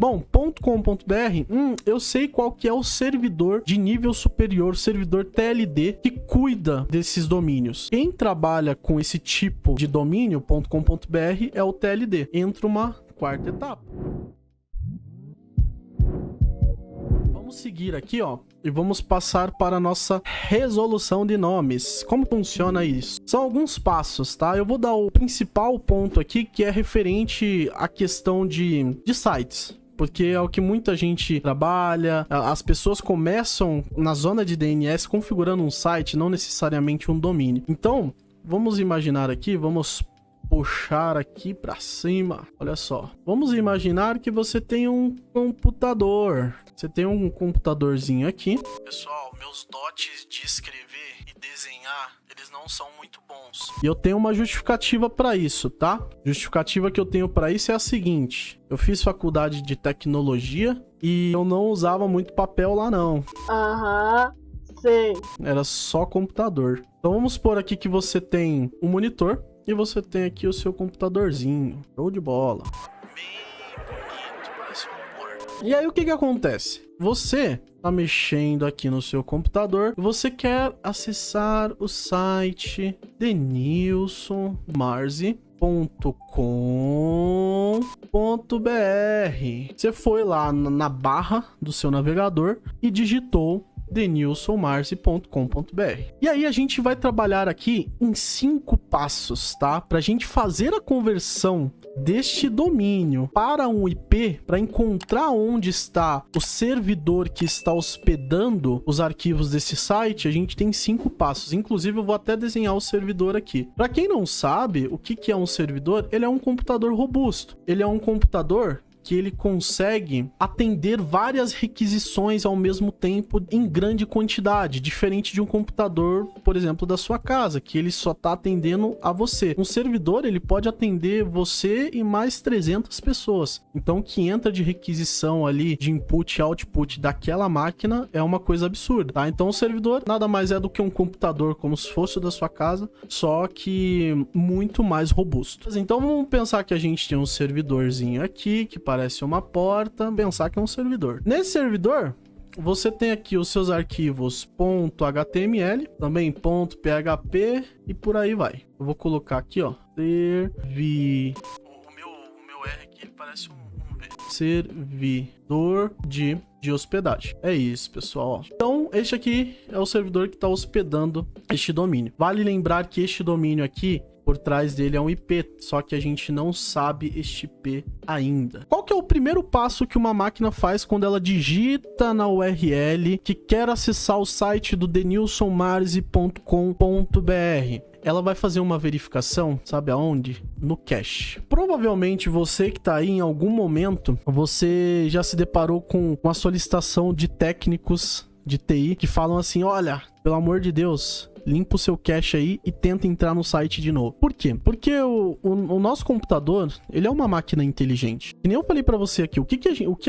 Bom, .com.br, eu sei qual que é o servidor de nível superior, servidor TLD, que cuida desses domínios. Quem trabalha com esse tipo de domínio, .com.br, é o TLD. Entra uma quarta etapa. Vamos seguir aqui, ó, e vamos passar para a nossa resolução de nomes. Como funciona isso? São alguns passos, tá? Eu vou dar o principal ponto aqui, que é referente à questão de sites. Porque é o que muita gente trabalha, as pessoas começam na zona de DNS configurando um site, não necessariamente um domínio. Então, vamos imaginar aqui, vamos puxar aqui para cima. Olha só, vamos imaginar que você tem um computador. Você tem um computadorzinho aqui. Pessoal, meus dotes de escrever e desenhar, eles não são muito bons. E eu tenho uma justificativa para isso, tá? Justificativa que eu tenho para isso é a seguinte: eu fiz faculdade de tecnologia e eu não usava muito papel lá não. Sei. Era só computador. Então vamos supor aqui que você tem um monitor e você tem aqui o seu computadorzinho. Show de bola. Bem bonito, parece uma porta. E aí o que acontece? Você tá mexendo aqui no seu computador, você quer acessar o site denilsonmarzi.com.br. Você foi lá na barra do seu navegador e digitou denilsonmarzi.com.br. E aí a gente vai trabalhar aqui em 5 passos, tá? Pra gente fazer a conversão deste domínio para um IP, para encontrar onde está o servidor que está hospedando os arquivos desse site, a gente tem 5 passos. Inclusive, eu vou até desenhar o servidor aqui. Para quem não sabe o que é um servidor, ele é um computador robusto. Ele é um computador que ele consegue atender várias requisições ao mesmo tempo em grande quantidade, diferente de um computador, por exemplo, da sua casa, que ele só está atendendo a você. Um servidor, ele pode atender você e mais 300 pessoas. Então, o que entra de requisição ali, de input e output daquela máquina, é uma coisa absurda, tá? Então, o servidor nada mais é do que um computador, como se fosse o da sua casa, só que muito mais robusto. Então, vamos pensar que a gente tem um servidorzinho aqui, que parece uma porta, pensar que é um servidor. Nesse servidor, você tem aqui os seus arquivos .html, também .php e por aí vai. Eu vou colocar aqui, ó, O meu R aqui, ele parece um V. Servidor de hospedagem. É isso, pessoal, ó. Então, este aqui é o servidor que está hospedando este domínio. Vale lembrar que este domínio aqui, por trás dele é um IP, só que a gente não sabe este IP ainda. Qual que é o primeiro passo que uma máquina faz quando ela digita na URL que quer acessar o site do denilsonmarzi.com.br? Ela vai fazer uma verificação, sabe aonde? No cache. Provavelmente você que tá aí, em algum momento, você já se deparou com uma solicitação de técnicos de TI que falam assim: olha, pelo amor de Deus, limpa o seu cache aí e tenta entrar no site de novo. Por quê? Porque o nosso computador, ele é uma máquina inteligente. E nem eu falei pra você aqui, o que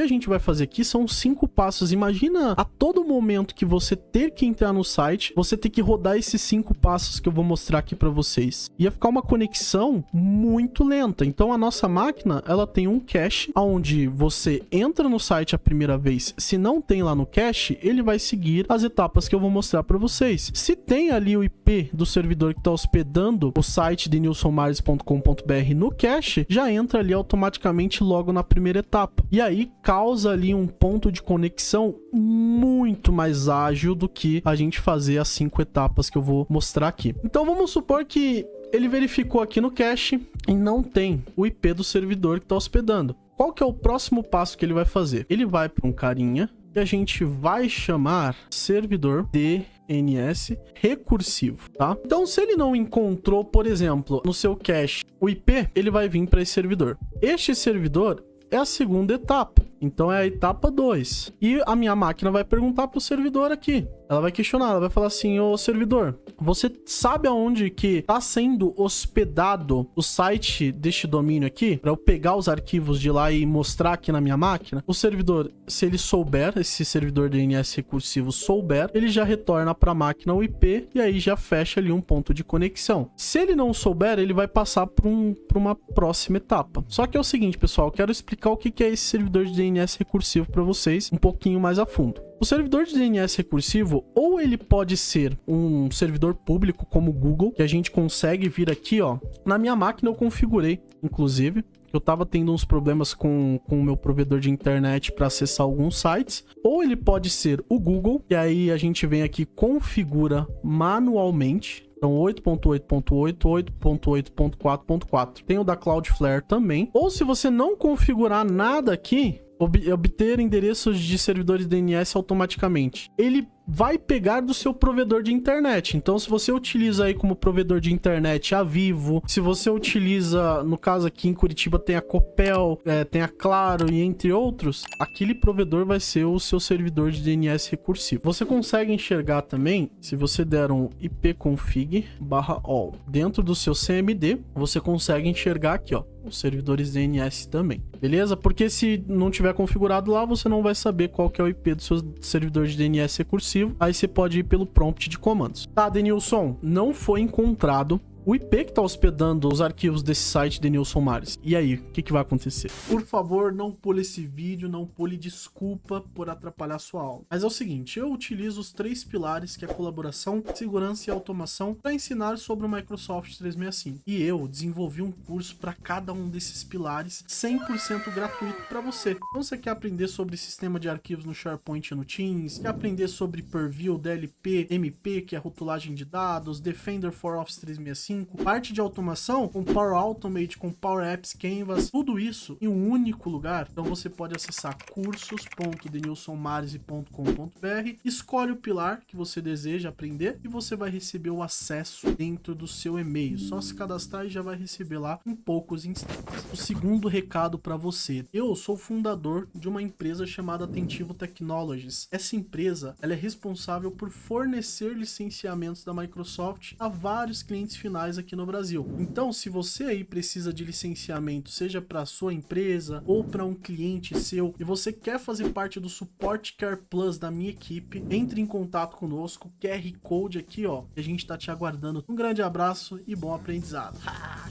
a gente vai fazer aqui são 5 passos. Imagina a todo momento que você ter que entrar no site, você ter que rodar esses 5 passos que eu vou mostrar aqui pra vocês. Ia ficar uma conexão muito lenta. Então a nossa máquina, ela tem um cache, onde você entra no site a primeira vez. Se não tem lá no cache, ele vai seguir as etapas que eu vou mostrar pra vocês. Se tem ali o IP do servidor que está hospedando o site de denilsonmarzi.com.br no cache, já entra ali automaticamente logo na primeira etapa. E aí causa ali um ponto de conexão muito mais ágil do que a gente fazer as 5 etapas que eu vou mostrar aqui. Então vamos supor que ele verificou aqui no cache e não tem o IP do servidor que está hospedando. Qual que é o próximo passo que ele vai fazer? Ele vai para um carinha que a gente vai chamar servidor DNS recursivo, tá? Então, se ele não encontrou, por exemplo, no seu cache o IP, ele vai vir para esse servidor. Este servidor é a segunda etapa, então é a etapa 2. E a minha máquina vai perguntar para o servidor aqui: Ela vai questionar, ela vai falar assim, ô servidor, você sabe aonde que tá sendo hospedado o site deste domínio aqui? Pra eu pegar os arquivos de lá e mostrar aqui na minha máquina? O servidor, se ele souber, esse servidor DNS recursivo souber, ele já retorna pra máquina o IP e aí já fecha ali um ponto de conexão. Se ele não souber, ele vai passar pra uma próxima etapa. Só que é o seguinte, pessoal, eu quero explicar o que é esse servidor de DNS recursivo pra vocês um pouquinho mais a fundo. O servidor de DNS recursivo, ou ele pode ser um servidor público como o Google, que a gente consegue vir aqui, ó. Na minha máquina eu configurei, inclusive, eu tava tendo uns problemas com o meu provedor de internet para acessar alguns sites. Ou ele pode ser o Google, e aí a gente vem aqui, configura manualmente. Então 8.8.8, 8.8.4.4. Tem o da Cloudflare também. Ou se você não configurar nada aqui, obter endereços de servidores DNS automaticamente. Ele vai pegar do seu provedor de internet. Então, se você utiliza aí como provedor de internet a Vivo, se você utiliza, no caso aqui em Curitiba tem a Copel, tem a Claro e entre outros, aquele provedor vai ser o seu servidor de DNS recursivo. Você consegue enxergar também, se você der um ipconfig/all dentro do seu CMD, você consegue enxergar aqui, ó, os servidores DNS também, beleza? Porque se não tiver configurado lá, você não vai saber qual que é o IP do seu servidor de DNS recursivo. Aí você pode ir pelo prompt de comandos. Tá, Denilson, não foi encontrado o IP que tá hospedando os arquivos desse site, Denilson Mares. E aí, o que vai acontecer? Por favor, não pule esse vídeo, não pule, desculpa por atrapalhar sua aula. Mas é o seguinte, eu utilizo os 3 pilares, que é colaboração, segurança e automação, para ensinar sobre o Microsoft 365. E eu desenvolvi um curso para cada um desses pilares, 100% gratuito para você. Então você quer aprender sobre sistema de arquivos no SharePoint e no Teams, quer aprender sobre Purview, DLP, MP, que é rotulagem de dados, Defender for Office 365, parte de automação com Power Automate, com Power Apps Canvas, tudo isso em um único lugar. Então você pode acessar cursos.denilsonmares.com.br, escolhe o pilar que você deseja aprender e você vai receber o acesso dentro do seu e-mail. Só se cadastrar e já vai receber lá em poucos instantes. O segundo recado para você: eu sou fundador de uma empresa chamada Atentivo Technologies. Essa empresa, ela é responsável por fornecer licenciamentos da Microsoft a vários clientes finais aqui no Brasil. Então, se você aí precisa de licenciamento, seja para sua empresa ou para um cliente seu, e você quer fazer parte do Support Care Plus da minha equipe, entre em contato conosco, QR Code aqui, ó, que a gente tá te aguardando. Um grande abraço e bom aprendizado.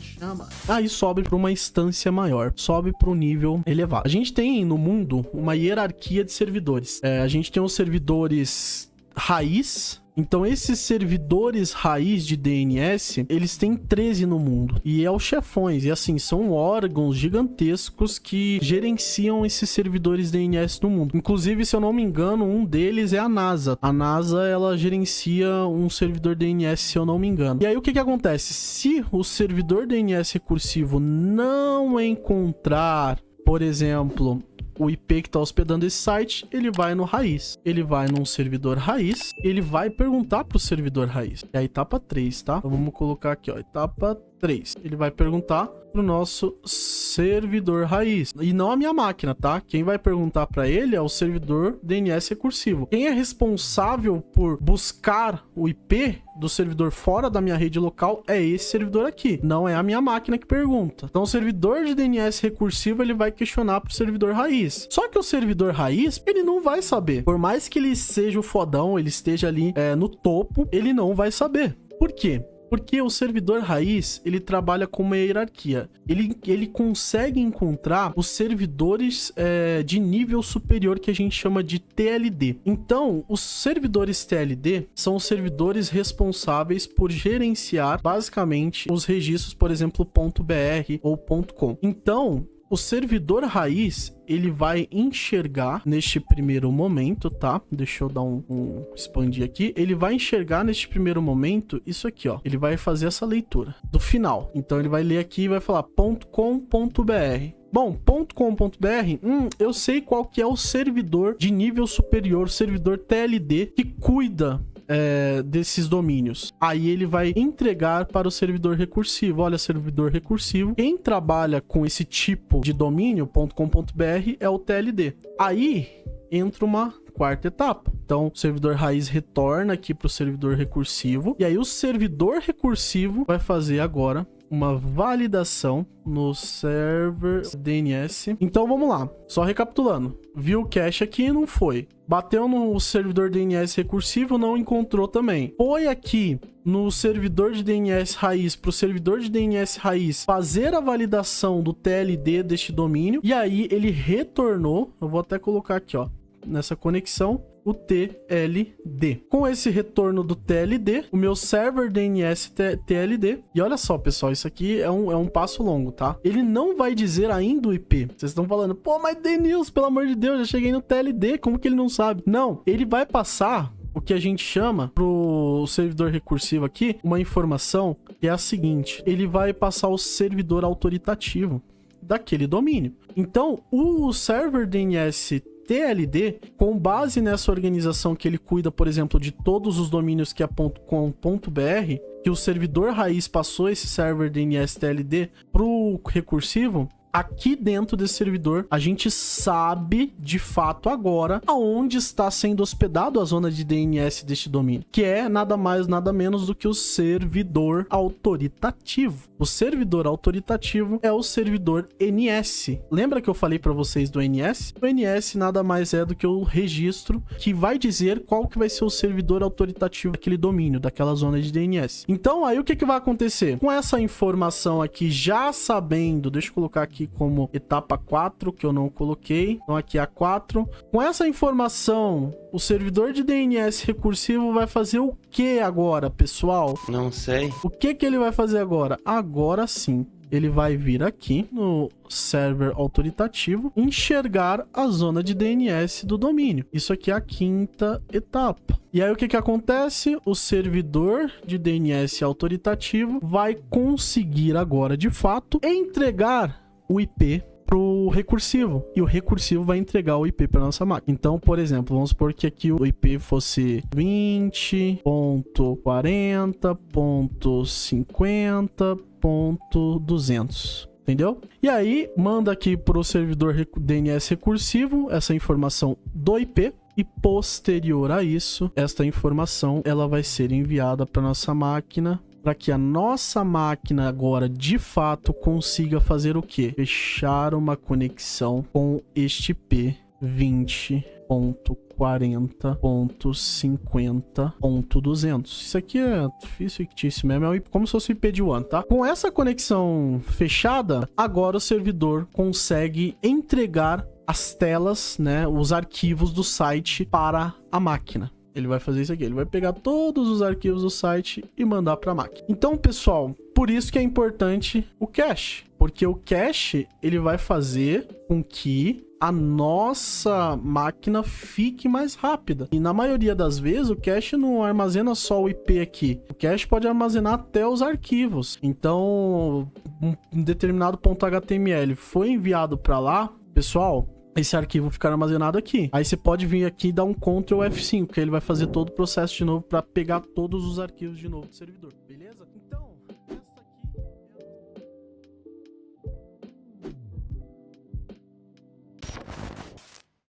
Chama! Aí sobe para uma instância maior, sobe para um nível elevado. A gente tem no mundo uma hierarquia de servidores. A gente tem os servidores raiz. Então esses servidores raiz de DNS, eles têm 13 no mundo. E é os chefões. E assim, são órgãos gigantescos que gerenciam esses servidores DNS no mundo. Inclusive, se eu não me engano, um deles é a NASA. A NASA, ela gerencia um servidor DNS, se eu não me engano. E aí, o que acontece? Se o servidor DNS recursivo não encontrar, por exemplo, o IP que está hospedando esse site, ele vai no raiz. Ele vai num servidor raiz, ele vai perguntar para o servidor raiz. É a etapa 3, tá? Então vamos colocar aqui, ó, etapa 3. Ele vai perguntar pro nosso servidor raiz. E não a minha máquina, tá? Quem vai perguntar para ele é o servidor DNS recursivo. Quem é responsável por buscar o IP do servidor fora da minha rede local é esse servidor aqui. Não é a minha máquina que pergunta. Então o servidor de DNS recursivo, ele vai questionar pro servidor raiz. Só que o servidor raiz, ele não vai saber. Por mais que ele seja o fodão, ele esteja ali no topo, ele não vai saber. Por quê? Porque o servidor raiz, ele trabalha com uma hierarquia. Ele consegue encontrar os servidores de nível superior, que a gente chama de TLD. Então, os servidores TLD são os servidores responsáveis por gerenciar, basicamente, os registros, por exemplo, .br ou .com. Então, o servidor raiz, ele vai enxergar neste primeiro momento, tá? Deixa eu dar expandir aqui. Ele vai enxergar neste primeiro momento isso aqui, ó. Ele vai fazer essa leitura do final. Então ele vai ler aqui e vai falar .com.br. Bom, .com.br, eu sei qual que é o servidor de nível superior, servidor TLD, que cuida desses domínios. Aí ele vai entregar para o servidor recursivo. Olha, servidor recursivo. Quem trabalha com esse tipo de domínio, .com.br, é o TLD. Aí entra uma quarta etapa. Então, o servidor raiz retorna aqui para o servidor recursivo. E aí, o servidor recursivo vai fazer agora uma validação no server DNS. Então, vamos lá. Só recapitulando. Viu o cache aqui, não foi. Bateu no servidor DNS recursivo, não encontrou também. Foi aqui no servidor de DNS raiz para o servidor de DNS raiz fazer a validação do TLD deste domínio. E aí, ele retornou. Eu vou até colocar aqui, ó, nessa conexão, o TLD. Com esse retorno do TLD, o meu server DNS TLD, e olha só, pessoal, isso aqui é um passo longo, tá? Ele não vai dizer ainda o IP. Vocês estão falando, pô, mas Denils, pelo amor de Deus, já cheguei no TLD, como que ele não sabe? Não, ele vai passar o que a gente chama pro servidor recursivo aqui, uma informação que é a seguinte: ele vai passar o servidor autoritativo daquele domínio. Então, o server DNS TLD, com base nessa organização que ele cuida, por exemplo, de todos os domínios que é .com.br, que o servidor raiz passou esse server DNS TLD pro recursivo, aqui dentro desse servidor, a gente sabe de fato agora aonde está sendo hospedado a zona de DNS deste domínio, que é nada mais, nada menos do que o servidor autoritativo. O servidor autoritativo é o servidor NS. Lembra que eu falei para vocês do NS? O NS nada mais é do que o registro que vai dizer qual que vai ser o servidor autoritativo daquele domínio, daquela zona de DNS. Então, aí o que vai acontecer? Com essa informação aqui, já sabendo, deixa eu colocar aqui como etapa 4, que eu não coloquei. Então aqui a 4. Com essa informação, o servidor de DNS recursivo vai fazer o que agora, pessoal? Não sei. O que ele vai fazer agora? Agora sim, ele vai vir aqui no server autoritativo, enxergar a zona de DNS do domínio. Isso aqui é a 5ª etapa. E aí o que acontece? O servidor de DNS autoritativo vai conseguir agora, de fato, entregar o IP pro recursivo, e o recursivo vai entregar o IP para nossa máquina. Então, por exemplo, vamos supor que aqui o IP fosse 20.40.50.200. Entendeu? E aí, manda aqui pro servidor DNS recursivo essa informação do IP, e posterior a isso, esta informação ela vai ser enviada para nossa máquina, para que a nossa máquina agora, de fato, consiga fazer o quê? Fechar uma conexão com este IP 20.40.50.200. Isso aqui é difícil, fictício mesmo, é como se fosse o IP de WAN, tá? Com essa conexão fechada, agora o servidor consegue entregar as telas, né, os arquivos do site para a máquina. Ele vai fazer isso aqui, ele vai pegar todos os arquivos do site e mandar para a máquina. Então, pessoal, por isso que é importante o cache, porque o cache ele vai fazer com que a nossa máquina fique mais rápida. E na maioria das vezes, o cache não armazena só o IP aqui. O cache pode armazenar até os arquivos. Então, um determinado ponto HTML foi enviado para lá, pessoal, esse arquivo ficar armazenado aqui. Aí você pode vir aqui e dar um Ctrl F5, que ele vai fazer todo o processo de novo para pegar todos os arquivos de novo do servidor. Beleza? Então,